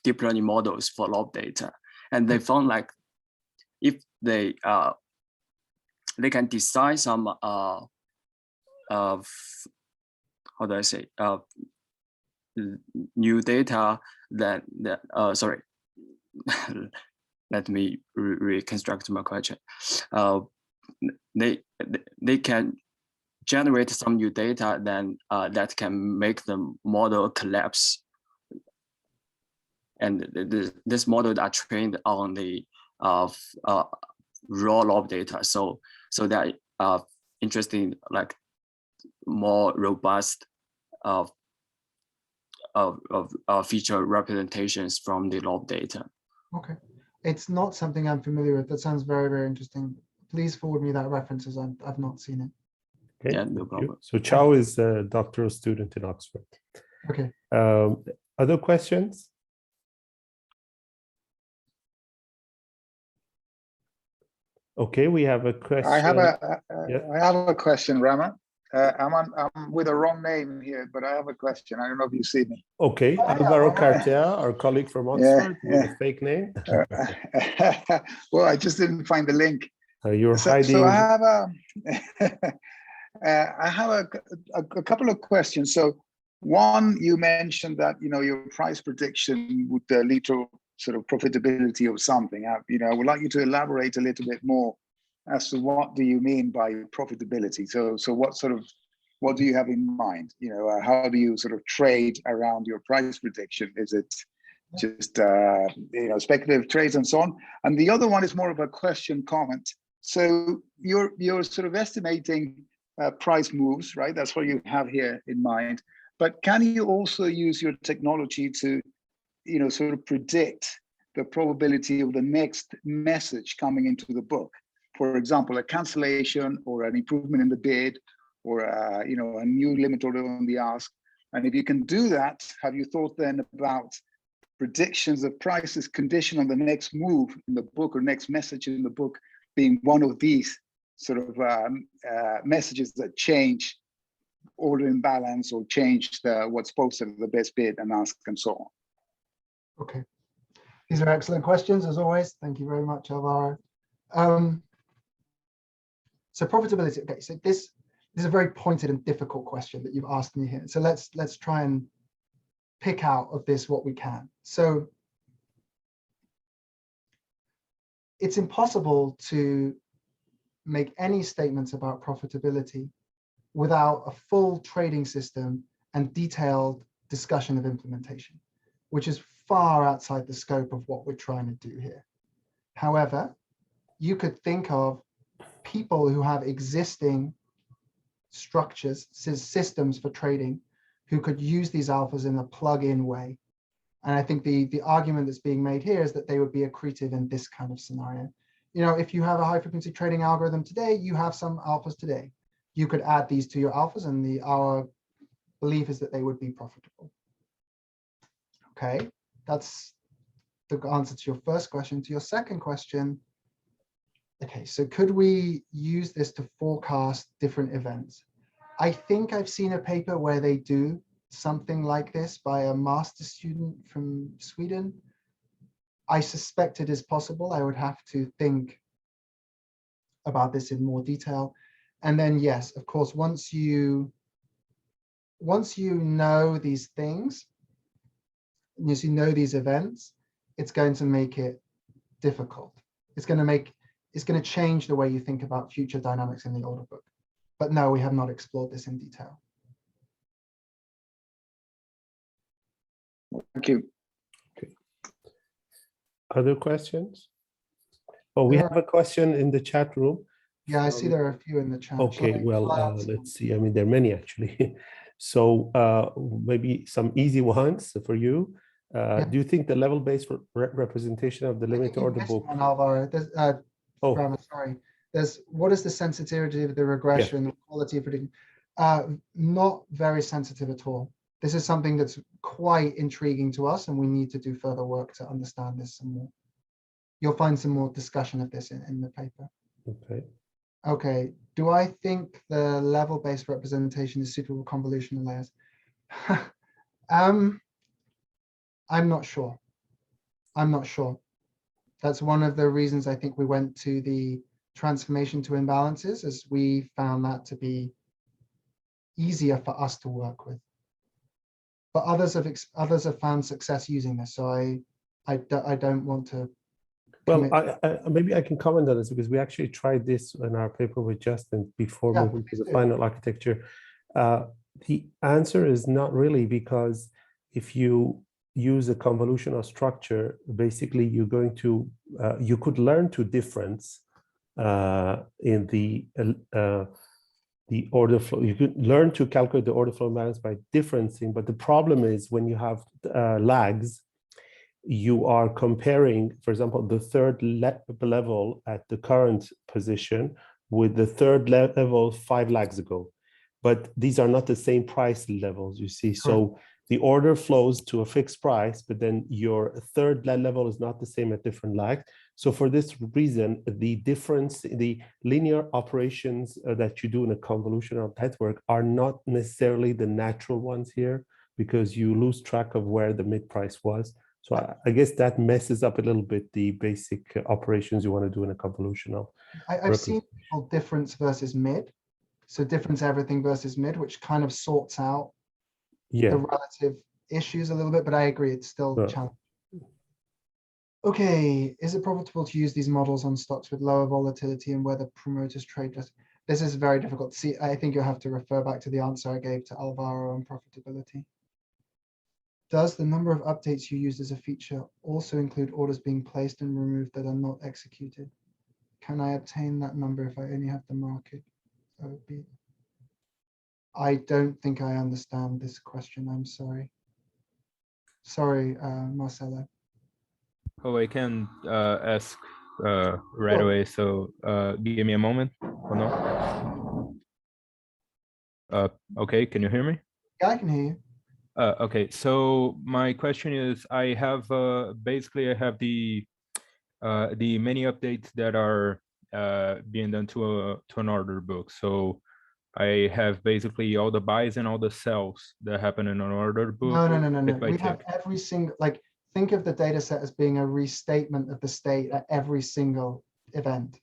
deep learning models for log data, and they found like if they can design some how do I say new data that sorry. Let me reconstruct my question. They can generate some new data then that can make the model collapse, and this model are trained on the raw log data. So that interesting, like more robust feature representations from the log data. Okay. It's not something I'm familiar with. That sounds very, very interesting. Please forward me that reference, as I've not seen it. Okay. Yeah, no problem. So Chao is a doctoral student in Oxford. Okay. Other questions? Okay, we have a question. I have a question, Rama. I'm with the wrong name here, but I have a question. I don't know if you see me. Okay, Alvaro Cartea, our colleague from Oxford, with a fake name. Well, I just didn't find the link. You're hiding. So I have a couple of questions. So one, you mentioned that your price prediction would lead to sort of profitability of something. I would like you to elaborate a little bit more as to what do you mean by profitability. So what do you have in mind? How do you sort of trade around your price prediction? Is it just speculative trades and so on? And the other one is more of a question comment. So you're sort of estimating price moves, right? That's what you have here in mind. But can you also use your technology to sort of predict the probability of the next message coming into the book? For example, a cancellation or an improvement in the bid, or a new limit order on the ask. And if you can do that, have you thought then about predictions of prices conditioned on the next move in the book or next message in the book being one of these sort of messages that change order imbalance or change what's posted at the best bid and ask and so on? Okay. These are excellent questions, as always. Thank you very much, Alvaro. So profitability. Okay, so this is a very pointed and difficult question that you've asked me here. So let's try and pick out of this what we can. So it's impossible to make any statements about profitability without a full trading system and detailed discussion of implementation, which is far outside the scope of what we're trying to do here. However, you could think of people who have existing structures, systems for trading, who could use these alphas in a plug-in way. And I think the argument that's being made here is that they would be accretive in this kind of scenario. If you have a high frequency trading algorithm today, you have some alphas today. You could add these to your alphas, and our belief is that they would be profitable. Okay, that's the answer to your first question. To your second question, okay, so could we use this to forecast different events? I think I've seen a paper where they do something like this by a master student from Sweden. I suspect it is possible. I would have to think about this in more detail. And then, yes, of course, once you know these things, once you know these events, it's going to make it difficult. It's going to change the way you think about future dynamics in the order book. But no, we have not explored this in detail. Thank you. Okay. Other questions? Oh, we have a question in the chat room. Yeah, I see there are a few in the chat. Okay, well, let's see. I mean, there are many actually. So maybe some easy ones for you. Do you think the level-based representation of the limit order book? One, Alvaro. Sorry. What is the sensitivity of the regression, the quality of prediction? Not very sensitive at all. This is something that's quite intriguing to us, and we need to do further work to understand this some more. You'll find some more discussion of this in the paper. Okay. Okay, do I think the level-based representation is suitable for convolutional layers? I'm not sure. I'm not sure. That's one of the reasons I think we went to the transformation to imbalances, as we found that to be easier for us to work with. But others have found success using this, so I don't want to. Well, maybe I can comment on this, because we actually tried this in our paper with Justin before moving to the final architecture. The answer is not really, because if you use a convolutional structure, basically you're going to, you could learn to difference in the order flow. You could learn to calculate the order flow imbalance by differencing, but the problem is when you have lags, you are comparing, for example, the third level at the current position with the third level 5 lags ago. But these are not the same price levels, you see. So the order flows to a fixed price, but then your third level is not the same at different lags. So for this reason, the difference, the linear operations that you do in a convolutional network are not necessarily the natural ones here, because you lose track of where the mid price was. So I guess that messes up a little bit the basic operations you want to do in a convolutional. I've seen people difference versus mid. So difference everything versus mid, which kind of sorts out the relative issues a little bit, but I agree, it's still challenging. Okay, is it profitable to use these models on stocks with lower volatility and where the promoters trade less? This is very difficult to see. I think you'll have to refer back to the answer I gave to Alvaro on profitability. Does the number of updates you used as a feature also include orders being placed and removed that are not executed? Can I obtain that number if I only have the market? I don't think I understand this question. I'm sorry. Sorry, Marcelo. Oh, I can ask right away. So give me a moment. Or no? Okay, can you hear me? Yeah, I can hear you. Okay, so my question is, I have basically I have the many updates that are being done to an order book. So I have basically all the buys and all the sells that happen in an order book. No. We have every single, like, think of the data set as being a restatement of the state at every single event.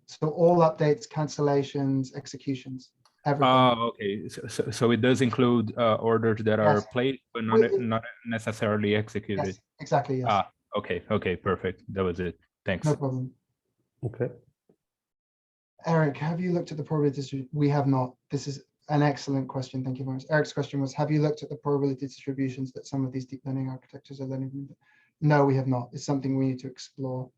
So all updates, cancellations, executions, everything. Okay. So it does include orders that are placed, but not necessarily executed. Yes, exactly, yes. Okay, perfect. That was it. Thanks. No problem. Okay. Eric, have you looked at the probability distribution? We have not. This is an excellent question. Thank you very much. Eric's question was, have you looked at the probability distributions that some of these deep learning architectures are learning from? No, we have not. It's something we need to explore.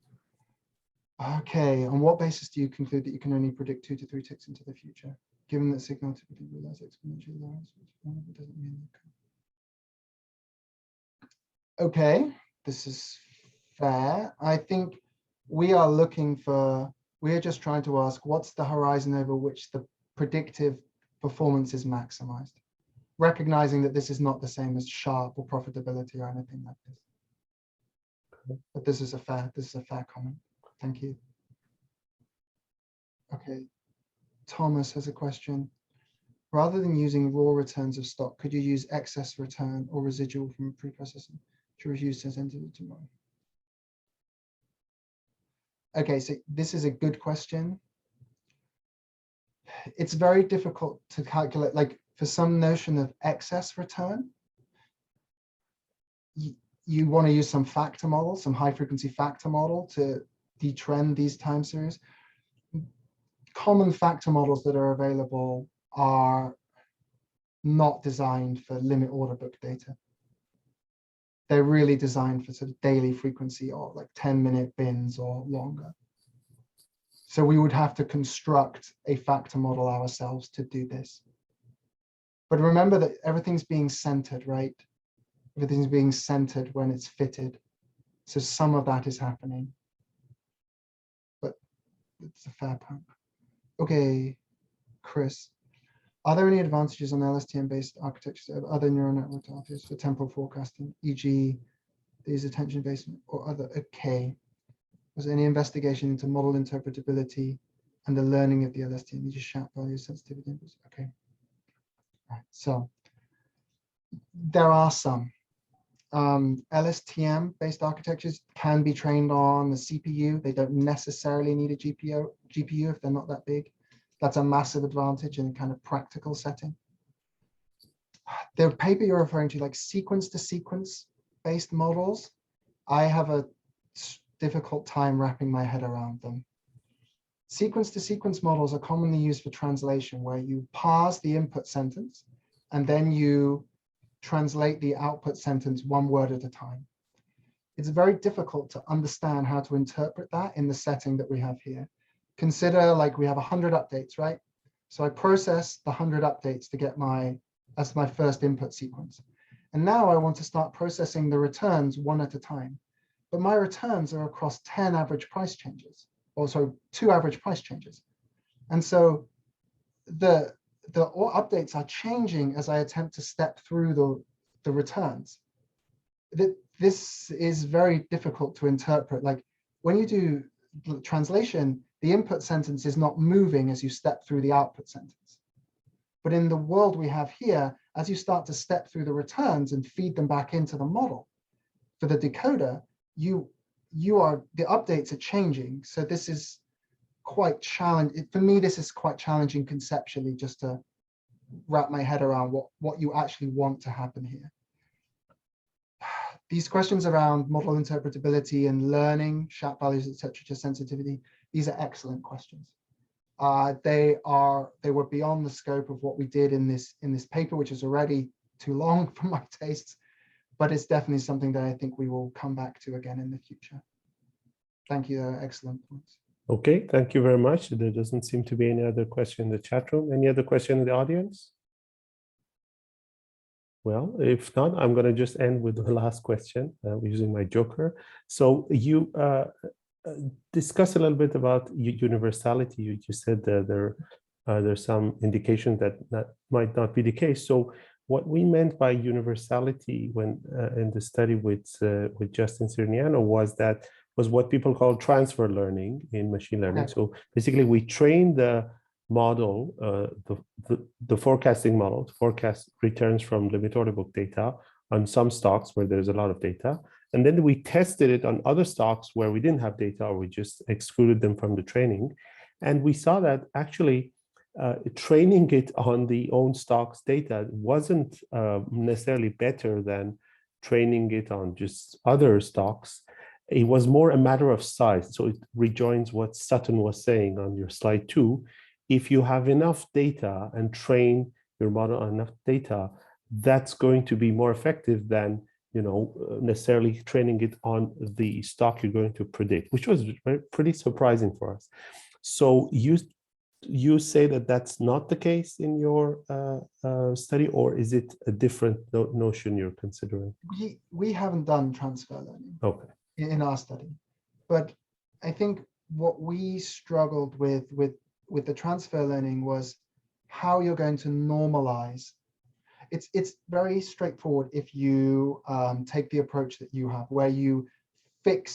Okay, on what basis do you conclude that you can only predict 2 to 3 ticks into the future? Given that signal typically realize exponentially lower, it doesn't mean okay, this is fair. I think we are looking for, we are just trying to ask, what's the horizon over which the predictive performance is maximized? Recognizing that this is not the same as Sharpe or profitability or anything like this. Okay. But this is a fair comment. Thank you. Okay, Thomas has a question. Rather than using raw returns of stock, could you use excess return or residual from pre-processing to reduce as entered tomorrow? Okay, so this is a good question. It's very difficult to calculate, like for some notion of excess return, you want to use some factor model, some high frequency factor model to detrend these time series. Common factor models that are available are not designed for limit order book data. They're really designed for sort of daily frequency or like 10-minute bins or longer. So we would have to construct a factor model ourselves to do this. But remember that everything's being centered, right? Everything's being centered when it's fitted. So some of that is happening. But it's a fair point. Okay, Chris. Are there any advantages on LSTM-based architectures of other neural network architectures for temporal forecasting, e.g. these attention-based or other? Okay. Was there any investigation into model interpretability and the learning of the LSTM? You just shout value sensitivity inputs. Okay. All right. So there are some. LSTM-based architectures can be trained on the CPU. They don't necessarily need a GPU if they're not that big. That's a massive advantage in a kind of practical setting. The paper you're referring to, like sequence-to-sequence based models, I have a difficult time wrapping my head around them. Sequence-to-sequence models are commonly used for translation, where you parse the input sentence and then you translate the output sentence one word at a time. It's very difficult to understand how to interpret that in the setting that we have here. Consider like we have 100 updates, right? So I process the 100 updates to get that's my first input sequence. And now I want to start processing the returns one at a time. But my returns are across 10 average price changes, or sorry, 2 average price changes. And so the updates are changing as I attempt to step through the returns. This is very difficult to interpret. Like when you do translation, the input sentence is not moving as you step through the output sentence. But in the world we have here, as you start to step through the returns and feed them back into the model, for the decoder, the updates are changing. So this is quite challenging. For me, this is quite challenging conceptually, just to wrap my head around what you actually want to happen here. These questions around model interpretability and learning, Sharp values, etc., to sensitivity, these are excellent questions. They were beyond the scope of what we did in this paper, which is already too long for my tastes, but it's definitely something that I think we will come back to again in the future. Thank you, excellent points. Okay, thank you very much. There doesn't seem to be any other question in the chat room. Any other question in the audience? Well, if not, I'm going to just end with the last question using my joker. So you discuss a little bit about universality. You said that there's some indication that that might not be the case. So what we meant by universality when in the study with Justin Sirniano was what people call transfer learning in machine learning. Okay. So basically, we train the model, the forecasting model, to forecast returns from limit order book data on some stocks where there's a lot of data. And then we tested it on other stocks where we didn't have data, or we just excluded them from the training. And we saw that actually training it on the own stocks data wasn't necessarily better than training it on just other stocks. It was more a matter of size. So it rejoins what Sutton was saying on your slide 2. If you have enough data and train your model on enough data, that's going to be more effective than necessarily training it on the stock you're going to predict, which was pretty surprising for us. So you say that that's not the case in your study, or is it a different notion you're considering? We haven't done transfer learning in our study, but I think what we struggled with the transfer learning was how you're going to normalize. It's very straightforward if you take the approach that you have, where you make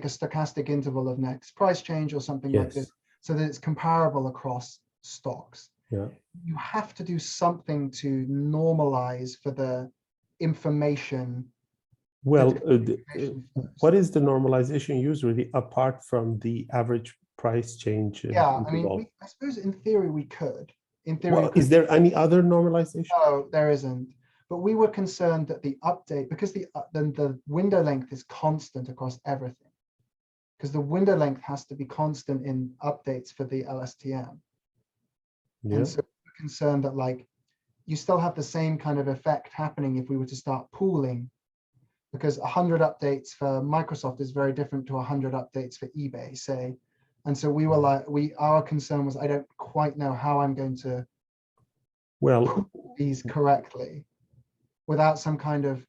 a stochastic interval of next price change or something like this, so that it's comparable across stocks. Yeah. You have to do something to normalize for the information. Well, what is the normalization used really apart from the average price change? Yeah, I mean, I suppose in theory we could. In theory, well, is there any other normalization? No, there isn't. But we were concerned that the update, because the window length is constant across everything, because the window length has to be constant in updates for the LSTM. Yeah. And so we're concerned that like you still have the same kind of effect happening if we were to start pooling, because 100 updates for Microsoft is very different to 100 updates for eBay, say. And so we were like, our concern was, I don't quite know how I'm going to pool these correctly without some kind of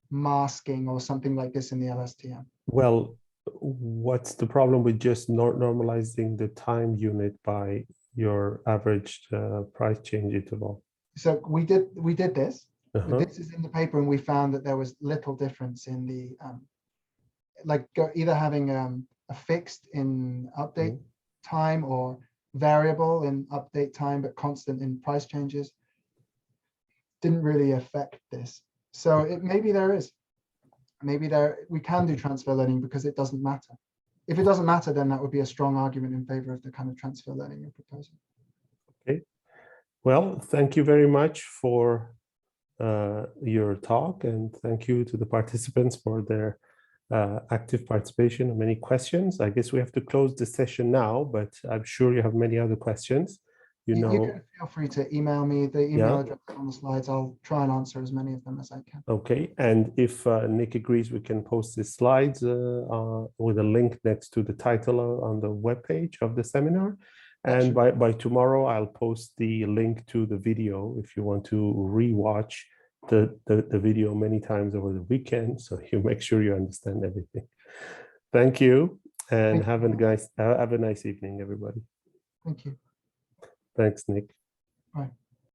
masking or something like this in the LSTM. Well, what's the problem with just normalizing the time unit by your averaged price change interval. So we did this. Uh-huh. This is in the paper, and we found that there was little difference in the either having a fixed in update time or variable in update time, but constant in price changes. Didn't really affect this. So maybe we can do transfer learning because it doesn't matter. If it doesn't matter, then that would be a strong argument in favor of the kind of transfer learning you're proposing. Okay. Well, thank you very much for your talk, and thank you to the participants for their active participation and many questions. I guess we have to close the session now, but I'm sure you have many other questions. You You know, can feel free to email me. The email address on the slides. I'll try and answer as many of them as I can. okay, and if Nick agrees, we can post the slides with a link next to the title on the webpage of the seminar. And by tomorrow, I'll post the link to the video if you want to re-watch the video many times over the weekend, so you make sure you understand everything. Thank you, and have a nice evening, everybody. Thank you. Thanks, Nick. Bye.